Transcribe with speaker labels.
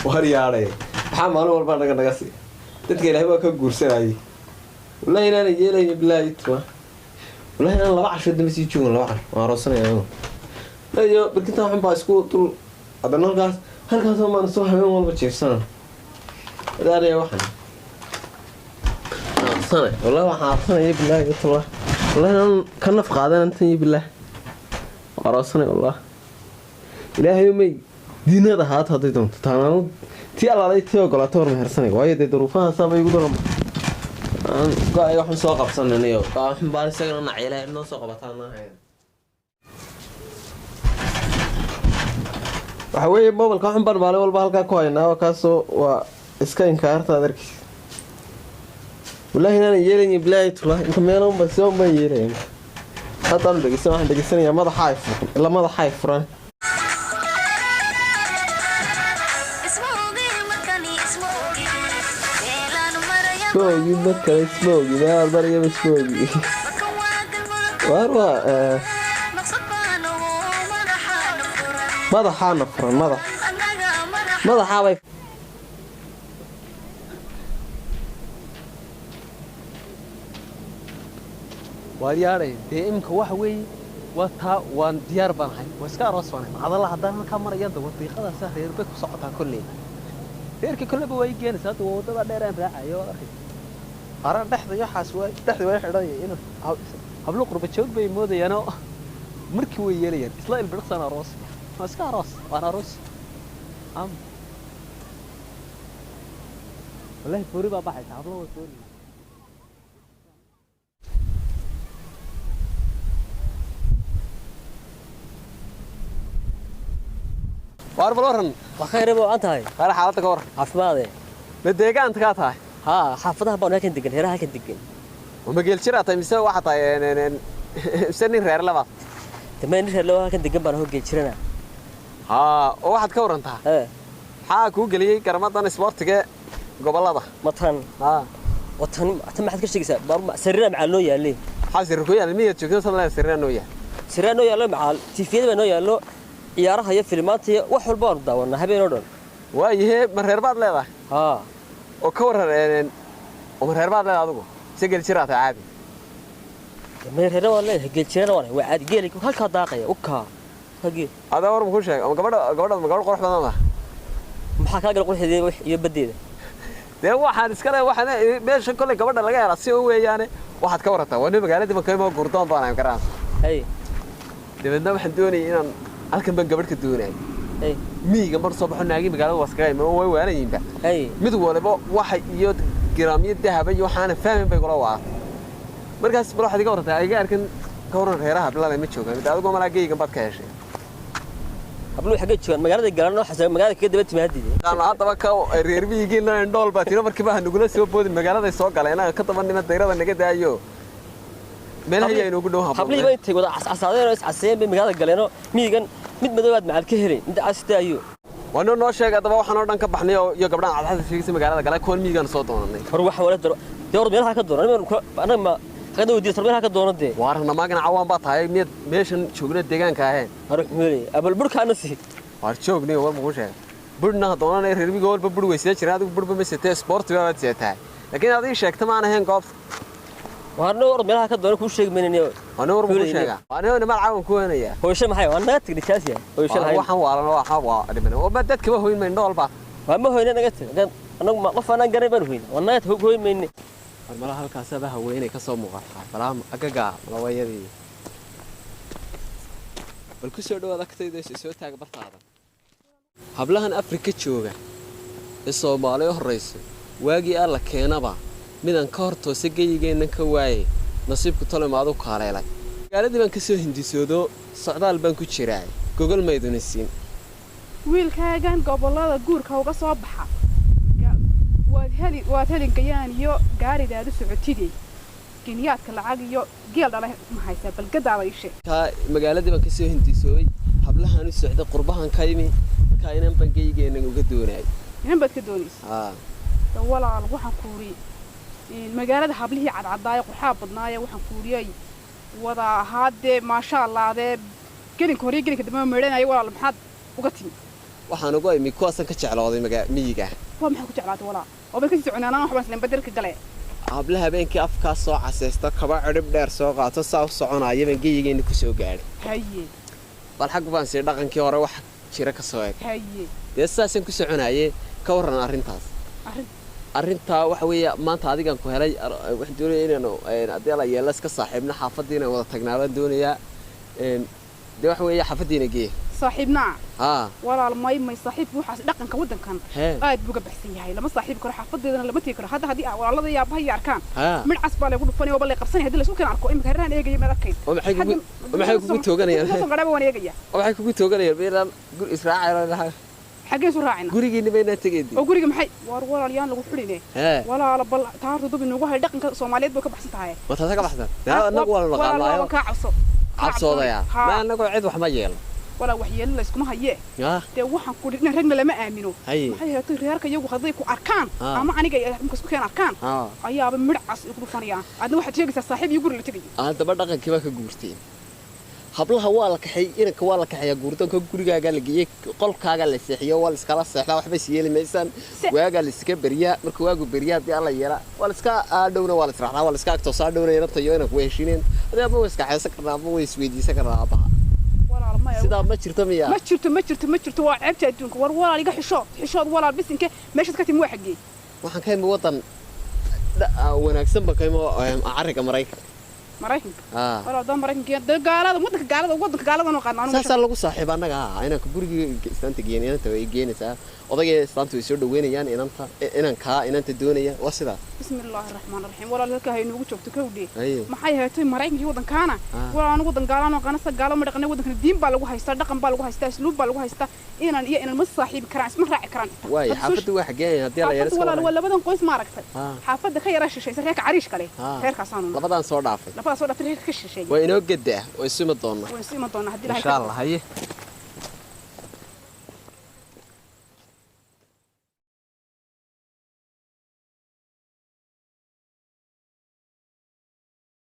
Speaker 1: waryaare waxa maalin walba naga sii dadka Ilaahay waa ka guursanayay wallahi inaan yeelay billahi twa wallahi inaan laba casho dama sii joogo laba casho waan roosanayaa ayo barkinta waxaan baa isku tul adana halkaas oo maan soo habeen walba jeefsan هذا واحد صنع والله واحد صنع بالله يطلع والله أنا كنا في قاعدة أنت بالله وراسنا والله إلهي يومي دينا ده هات هاتيتهم تتعاملوا تي على رأي تيو قلاتور مهرسني وايد يدروفها صابي يقولون قاعد يروح نساق بصنا نيو قاعد بعد سجن نعيله إنه ساق بطلنا هاي وحوي بابا الكاحن بربالي والبالك كوينا وكاسو و إسكان كارتا درك والله هنا يجيني بلايت والله أنت ما ينام بس يوم ما يجيني حتى أنا دقيسنا يا ماذا حايف إلا ماذا حايف فران سموجي مكان سموجي لا بريء بسموجي وأروى ماذا حان فران ماذا حايف وارياري دي إمك وحوي وتا وان ديار بانهاي واسكا روسوانه هذا الله هدان ka maraya wadiiqada sahreer bay ku socotaa kulli heerka kulli way geenaysaa wadada dheeraan raacayo ara dhaxda yaxaas way xidhay in hablo qurba joog bay moodayaan markii way yeelayaan isla ilbirqsan aroos waska aroos waan aroos wallahi furi baa baxay hablo way furi واربلورن
Speaker 2: وخير ابو انت هاي
Speaker 1: هل حالتك ور
Speaker 2: عفماده
Speaker 1: مديغان انت كاتاي
Speaker 2: ها حافظها بان كان دغن هيرها كان دغن
Speaker 1: وما قيل جيراتay mise waxa tahay sani reer laba
Speaker 2: tamaan reer laba kan degan baan hoogay jirana
Speaker 1: ha oo waxaad ka warantaa maxaa ku galiyay garmadan sportiga gobolada
Speaker 2: matan ha watan maxaad ka sheegaysaa barma sariirna macal noo yaalay
Speaker 1: xasir ku yaal miyad joogto sabla sariirna noo yaal macal tifiyada noo yaalo ciyaaraha iyo filmaanta wax walba oo daawana habeen oo dhan waayahay ma reer baad leedahay ha oo ka waran oo reer baad leedahay adigu sigel jiraata caadi ma reer baad leedahay gel jirana waa caadi geeli halka daaqaya uka hagi ada war ma ku sheeg ama gabadha qurux badan ah maxaa ka gal qurxidee wax iyo badeeda de waxaan iska leeyahay waxaan meesha kale gabadha laga helaa si oo weeyaane waxaad ka warataa waa magaalada ma kaymo gurdoon baan garaan hay dibadna waxaan doonayaa inaan halkan baan gabadh ka doonay miiga mar soo baxo naagi magaalada waskay ma way waanayinba mid walba waxa iyo garaamiyad dahab iyo waxaan fahmin bay kula waa markaas bal waxa diga wartay ay arkan ka waran reeraha bilada ma joogaan mid adigu malaagayga bad ka heshay hablu xaga joogan magaalada galano xasab magaalada ka daba timaadii aan hadaba ka reer miigina indhool baa tiro markii baa nugula soo boodin magaalada soo galeen ka daba nima dayrada naga daayo meelaha ay ugu dhawaan habli bay intay wada asaadeen aseen magaalada galeeno miigan mid madoobaad macal ka helay inta astaayo wana noo sheegay daba waxaan oo dhan ka baxnay iyo gabdhaha cadcad fiigsay magaalada galay koon miigan soo doonanay hor wax wala door meelaha ka doonay ana ma hada wadiir sarmeelaha ka doonade waarna maagna cawaan baa tahay mid meeshan joogna deegaanka aheen har xumulay abal burkaana si war joognay war ma ku sheegay burna doonanay reer miiga walba bur weysay jiraan adigu burba ma sitay sport baa seetahay laakiin adii sheegtay ma ahayn goob وأنا أورد ملها كده كل شيء مني أنا أورد كل شيء أنا ما أعرف كون يا هو شيء محي وأنا تقدر كاسية هو شيء هاي وحنا وأنا وحنا منه وبدأت كم هو من دول بعض وما هو أنا قلت أنا ما قف أنا قريب منه وأنا هو مني الملها الكاسة هو وين كسر مغرقة فلام أجا ما ويدي بالكسر ده ذاك تيجي يسوي تاج برطارة قبلها أفريقيا شوجا الصومالي الرئيس واجي قال لك هنا بقى midaan ka horto sagaygeena ka waayay nasiibku tolmaado kaalay magaaladii baan ka soo hindisoodo socdaal baan ku jiray gogol maydunisiin
Speaker 3: wiilkaagan gobolada guurka uga soo baxa waad helin gayaan iyo gaaridaadu socotidii kiniyaadka lacag iyo geel dhalay ma haysa balgadaada ishe
Speaker 1: ka magaaladii baan ka soo hindisooy hablahan u socda qurbahan ka yimi marka inaan bangaygeena uga doonay
Speaker 3: inaan bad ka doonaysaa walaal waxaan kuuri magaalada hablihii cadcadaay qurxaa badnaay waxaan kuuriyay wada ahaade ma sha Allah de gelin kooriye gelinka dama meeranay walaal maxaad uga timi
Speaker 1: waxaan ugu imi kuwaasan ka jeclooday miyiga
Speaker 3: waa maxay ku jeclaatay walaa oo bay ka soconaanaan waxba isla bedelka gale
Speaker 1: hablaha habeenkii afkaas soo caseysta kaba cirib dheer soo qaato saa u soconaya baan geeyigeena ku soo gaadhay
Speaker 3: haye
Speaker 1: bal xag baan sii dhaqankii hore wax jira ka soo eeg
Speaker 3: haye
Speaker 1: dee saasan ku soconayay ka waran arrintaas arrintaa waxa weeye maanta adigan ku helay wax doonaya inaanu haddii la yeelo iska saaxiibna xaafadiina wada tagnaabaan doonayaa dee waxa weeye xaafadiina gee
Speaker 3: صاحبنا
Speaker 1: ها
Speaker 3: ولا الماي صاحب وحاس دقن كودن كان قاعد بوقا بحسن yahay lama saaxiib karo xafadeedana lama tii karo hadii walaalada yaabaha yarkaan mid casbaa lagu dhufan oo balay qabsan hadii la isku keen arko imika haraan eegay meelakayd
Speaker 1: maxay kugu tooganayaan
Speaker 3: soo qaraabo waan eegaya
Speaker 1: waxay kugu tooganayaan beelan gur israacayro laha
Speaker 3: xagee soo raacina
Speaker 1: gurigeena bayna tageedi
Speaker 3: oo guriga maxay walaalayaan lagu xuline walaala bal taartu dub inuu wahay dhaqanka Soomaaliyeed buu ka baxsan tahay
Speaker 1: ma taas ka baxsan anagu wala naqaanayo
Speaker 3: ka
Speaker 1: cabsoodaya ma anagu cid wax ma yeelo
Speaker 3: ولا وحيل لا اسكو ما هيه تي waxaan ku dhigna ragna lama aamino maxay heeto reerka iyagu haday ku arkaan ama aniga isku keen arkaan ayaaba midcas ugu dhufanayaan adna waxa sheegaysaa saaxiib iyo guri la tagay
Speaker 1: daba dhaqankii ba ka guurteen hablaha waa la kaxay inanka waa la kaxaya guurtanka gurigaaga la geeyay qolkaaga la seexiyo waa la iskala seexdaa waxba siyeeli maysan waaga la iska bariya marka waagu bariya hadii alla yeela waa la iska aadhowna waa la israaxdaa waa la iska agtoo soo dhowna inanta iyo inanku heshiineen hadaba way iska xaysan karnaa ama way isweydiisan karnaa abaha sida ma jirto
Speaker 3: ma jirto waa ceebta adduunka war walaal iga xishood walaal bisinka meesha ka timi waxagii
Speaker 1: waxaan ka imi wadan wanaagsan ba kaymo ariga Mareykanka walaal dad Mareykanka wadanka gaalada noo qaadnaa saasa lagu saaxiib anaga inanka guriga istaanta geeyeen inta way geenaysaa odayga istaanta way soo dhaweynayaan inanta doonaya waa sida
Speaker 3: bismillaahir rahmaanir rahiim walaal halka hay noogu joogto kowdii maxay heetay Mareykanka wadankaana walaal anigu wadan gaalano qanasa gaalo ma dhaqanay wadanka diin baa lagu haystaa dhaqan baa lagu haystaa isluub baa lagu haystaa inaan ma saaxiib karaan isma raaci karaan
Speaker 1: way xaafadu wax geeyay hadii la yeeso
Speaker 3: walaal labadan qoys ma aragtay xaafada ka yara shisheeyay reerka cariish kale reerkaasaan
Speaker 1: labadan soo dhaafay
Speaker 3: soo dhaafay ka shisheeyay
Speaker 1: way inoo gadaa way sima doona
Speaker 3: hadii la
Speaker 1: insha Allah haye